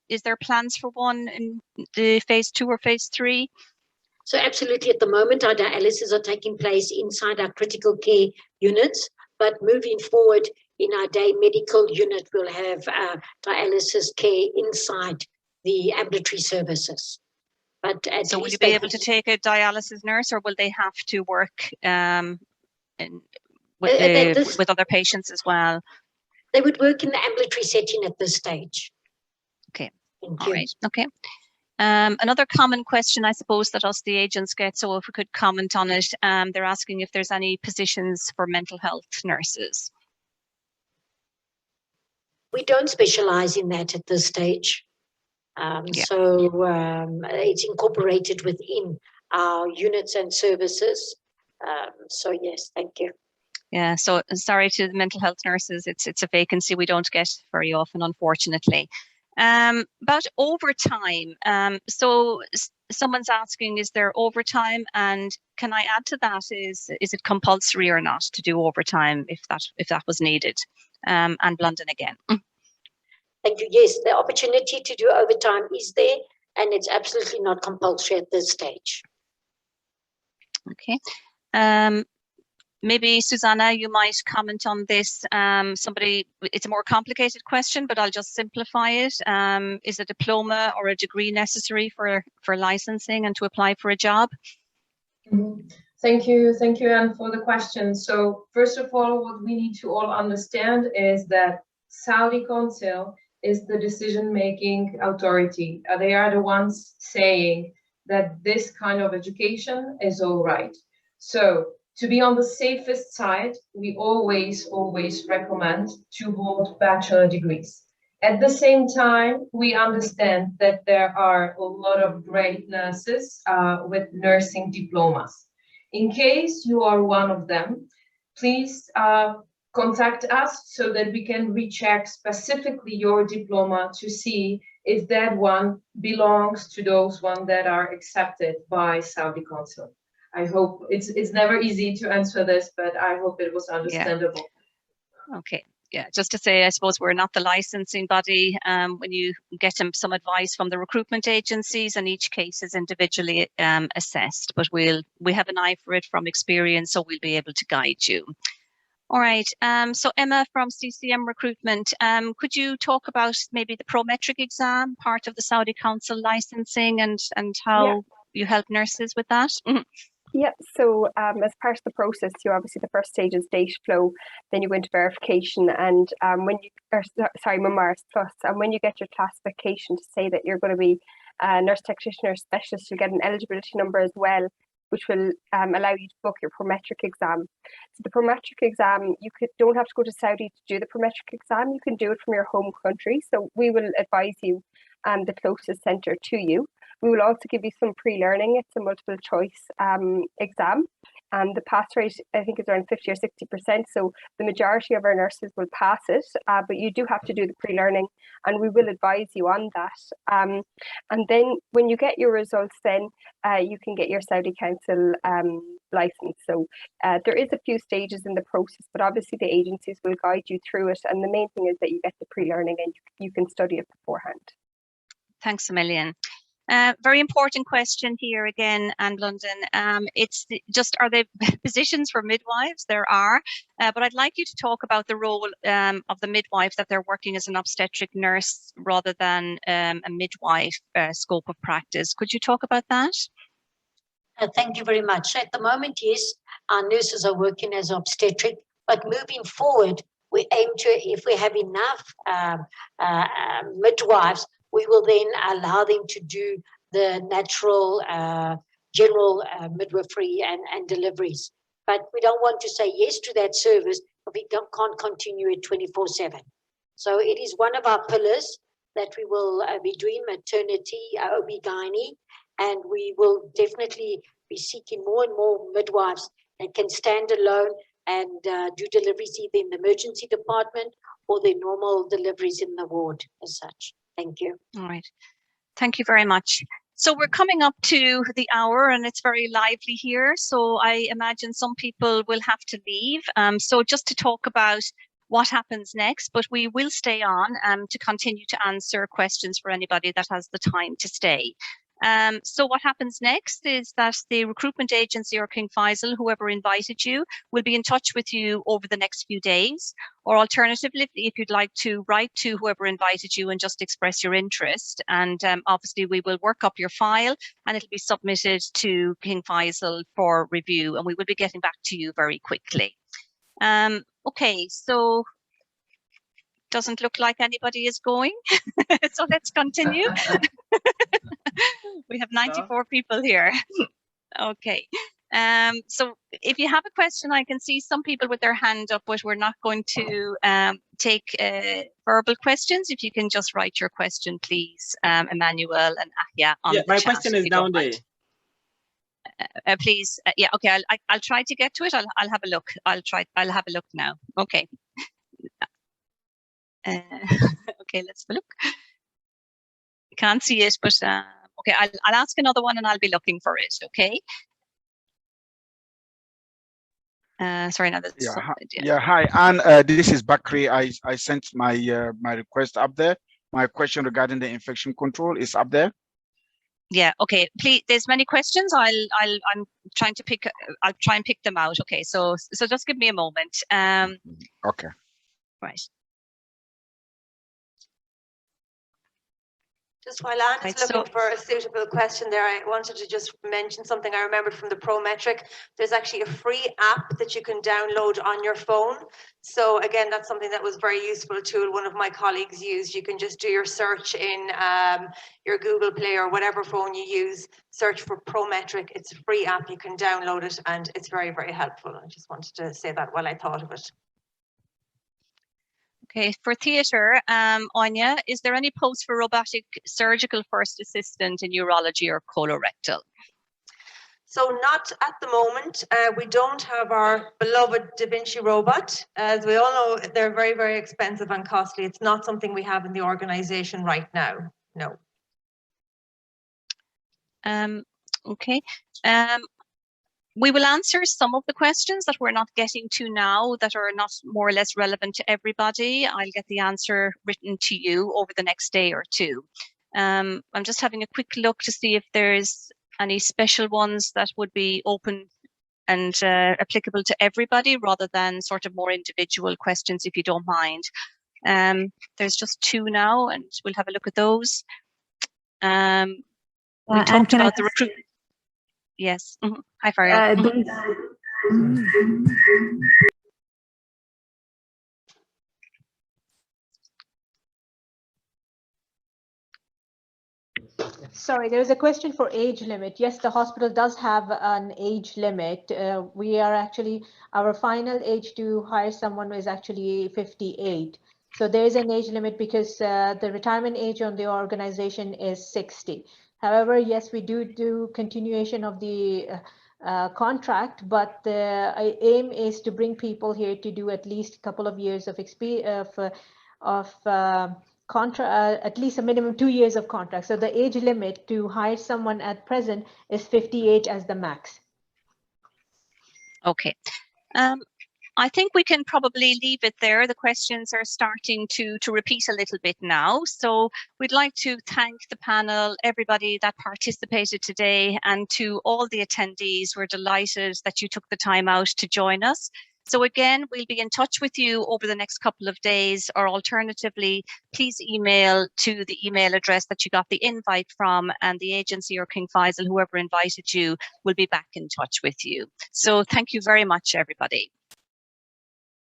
Is there plans for one in the phase 2 or phase 3? So absolutely, at the moment, our dialysis are taking place inside our critical care units, but moving forward in our day medical unit, we'll have dialysis care inside the ambulatory services. But so will you be able to take a dialysis nurse, or will they have to work with other patients as well? They would work in the ambulatory setting at this stage. Okay. All right. Okay. Another common question, I suppose, that us, the agents, get, so if we could comment on it, they're asking if there's any positions for mental health nurses. We don't specialize in that at this stage. So it's incorporated within our units and services. So yes, thank you. Yeah, so sorry to the mental health nurses, it's a vacancy we don't get very often, unfortunately. About overtime, so someone's asking, is there overtime, and can I add to that, is it compulsory or not to do overtime if that was needed? And London again. Thank you. Yes, the opportunity to do overtime is there, and it's absolutely not compulsory at this stage. Okay. Maybe Susanna, you might comment on this. It's a more complicated question, but I'll just simplify it. Is a diploma or a degree necessary for licensing and to apply for a job? Thank you, Anne, for the question. So first of all, what we need to all understand is that Saudi Council is the decision-making authority. They are the ones saying that this kind of education is all right. So to be on the safest side, we always recommend to hold bachelor degrees. At the same time, we understand that there are a lot of great nurses with nursing diplomas. In case you are one of them, please contact us so that we can recheck specifically your diploma to see if that one belongs to those ones that are accepted by Saudi Council. I hope it's never easy to answer this, but I hope it was understandable. Yeah. Okay. Yeah, just to say, I suppose we're not the licensing body. When you get some advice from the recruitment agencies, and each case is individually assessed, but we have an eye for it from experience, so we'll be able to guide you. All right. So Emma from CCM Recruitment, could you talk about maybe the Prometric exam, part of the Saudi Council licensing, and how you help nurses with that? Yeah, so as part of the process, you obviously, the first stage is data flow, then you go into verification, and Memoirs Plus, and when you get your classification to say that you're going to be a nurse practitioner specialist, you'll get an eligibility number as well, which will allow you to book your Prometric exam. So the Prometric exam, you don't have to go to Saudi to do the Prometric exam, you can do it from your home country, so we will advise you the closest centre to you. We will also give you some pre-learning. It's a multiple choice exam, and the pass rate, I think, is around 50 or 60%. So the majority of our nurses will pass it, but you do have to do the pre-learning, and we will advise you on that. And then when you get your results, then you can get your Saudi Council license. So there is a few stages in the process, but obviously the agencies will guide you through it. And the main thing is that you get the pre-learning and you can study it beforehand. Thanks a million. Very important question here again, and London. It's just, are there positions for midwives? There are, but I'd like you to talk about the role of the midwife, that they're working as an obstetric nurse rather than a midwife scope of practice. Could you talk about that? Thank you very much. At the moment, yes, our nurses are working as obstetric, but moving forward, we aim to, if we have enough midwives, we will then allow them to do the natural general midwifery and deliveries. But we don't want to say yes to that service if we can't continue it 24/7. So it is one of our pillars that we will be doing maternity, OB-GYN, and we will definitely be seeking more and more midwives that can stand alone and do deliveries either in the emergency department or the normal deliveries in the ward as such. Thank you. All right. Thank you very much. So we're coming up to the hour and it's very lively here. So I imagine some people will have to leave. So just to talk about what happens next, but we will stay on to continue to answer questions for anybody that has the time to stay. So what happens next is that the recruitment agency or King Faisal, whoever invited you, will be in touch with you over the next few days. Or alternatively, if you'd like to write to whoever invited you and just express your interest. And obviously we will work up your file and it'll be submitted to King Faisal for review and we will be getting back to you very quickly. Okay, so doesn't look like anybody is going. So let's continue. We have 94 people here. Okay. So if you have a question, I can see some people with their hand up, but we're not going to take verbal questions. If you can just write your question, please, Emmanuel and Ahya on the my chat, question is down there. Please, yeah, okay. I'll try to get to it. I'll have a look. I'll have a look now. Okay. Okay, let's have a look. Can't see it, but okay, I'll ask another one and I'll be looking for it. Okay. Sorry, now that's hi, and this is Bakri. I sent my my request up there. My question regarding the infection control is up there. Yeah. Okay. Please. There's many questions. I'm trying to pick. I'll try and pick them out. Okay. So just give me a moment. Okay. Right. Just while Anne's looking for a suitable question there, I wanted to just mention something I remembered from the Prometric. There's actually a free app that you can download on your phone. So again, that's something that was very useful tool one of my colleagues used. You can just do your search in your Google Play or whatever phone you use, search for Prometric. It's a free app, you can download it and it's very, very helpful. I just wanted to say that while I thought of it. Okay, for theatre, Anya, is there any post for robotic surgical first assistant in urology or colorectal? So not at the moment. We don't have our beloved Da Vinci robot. As we all know, they're very, very expensive and costly. It's not something we have in the organisation right now, no. Okay. We will answer some of the questions that we're not getting to now that are not more or less relevant to everybody. I'll get the answer written to you over the next day or two. I'm just having a quick look to see if there's any special ones that would be open and applicable to everybody rather than sort of more individual questions, if you don't mind. There's just two now and we'll have a look at those. We talked about the recruitment. Yes. Hi, Faisal. Sorry, there is a question for age limit. Yes, the hospital does have an age limit. We are actually, our final age to hire someone is actually 58. So there is an age limit because the retirement age on the organization is 60. However, yes, we do continuation of the contract, but the aim is to bring people here to do at least a couple of years of experience at least a minimum 2 years of contract. So the age limit to hire someone at present is 58 as the max. Okay. I think we can probably leave it there. The questions are starting to repeat a little bit now. So we'd like to thank the panel, everybody that participated today, and to all the attendees. We're delighted that you took the time out to join us. So again, we'll be in touch with you over the next couple of days, or alternatively, please email to the email address that you got the invite from, and the agency or King Faisal, whoever invited you, will be back in touch with you. So thank you very much, everybody.